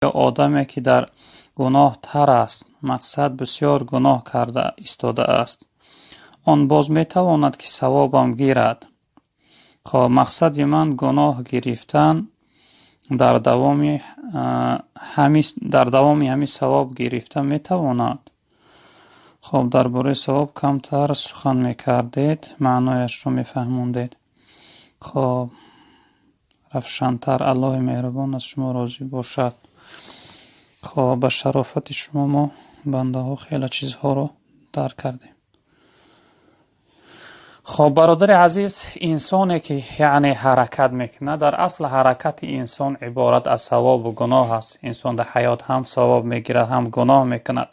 آدمی که در گناه تر است، مقصد بسیار گناه کرده ایستاده است، آن باز میتواند که ثوابم گیرد. خب مقصد من گناه گرفتن در دوام همین ثواب گرفتن میتواند. خب درباره ثواب کمتر سخن میکردید، معنایش رو میفهموندید. خب روشن‌تر. الله مهربان از شما راضی باشد. خب به شرافت شما ما بنده ها خیلی چیزها رو درک کردیم. خب برادر عزیز، انسانی که یعنی حرکت میکنه، در اصل حرکت انسان عبارت از ثواب و گناه است. انسان در حیات هم ثواب میگیره هم گناه میکند.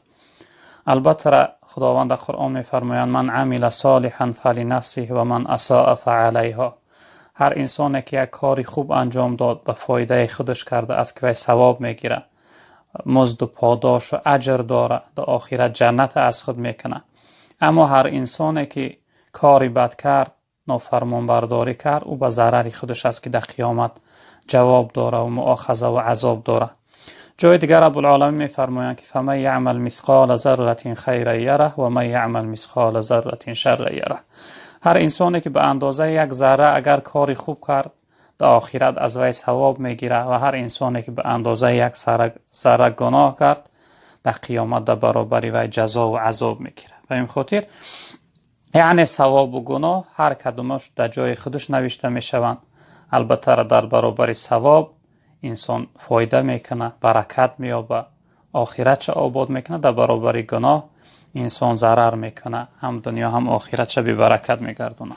البته خداوند در قرآن میفرمایند من عمل صالحا فلنفسه و من اساء فعلیها. هر انسانی که یک کاری خوب انجام داد به فایده خودش کرده است که ثواب میگیره، مزد و پاداش و اجر داره، در آخرت جنت از خود میکنه. اما هر انسانی که کاری بد کرد، نافرمان برداری کرد، او به ضرر خودش است که در قیامت جواب داره و مؤاخذه و عذاب داره. جای دیگر رب العالمین میفرمایند که فمن یعمل مثقال ذره خیرا یره و من یعمل مثقال ذره شر یره. هر انسانی که به اندازه یک ذره اگر کاری خوب کرد، در آخرت از وی ثواب میگیره، و هر انسانی که به اندازه یک ذره گناه کرد، در قیامت در برابر وی جزا و عذاب میگیره. و این خاطر یعنی ثواب و گناه هر کدومش در جای خودش نوشته میشوند. البته در برابر ثواب انسان فایده میکنه، برکت مییابه، آخرتش آباد میکنه. در برابر گناه انسان ضرر میکنه، هم دنیا هم آخرتش بی برکت میگردونه.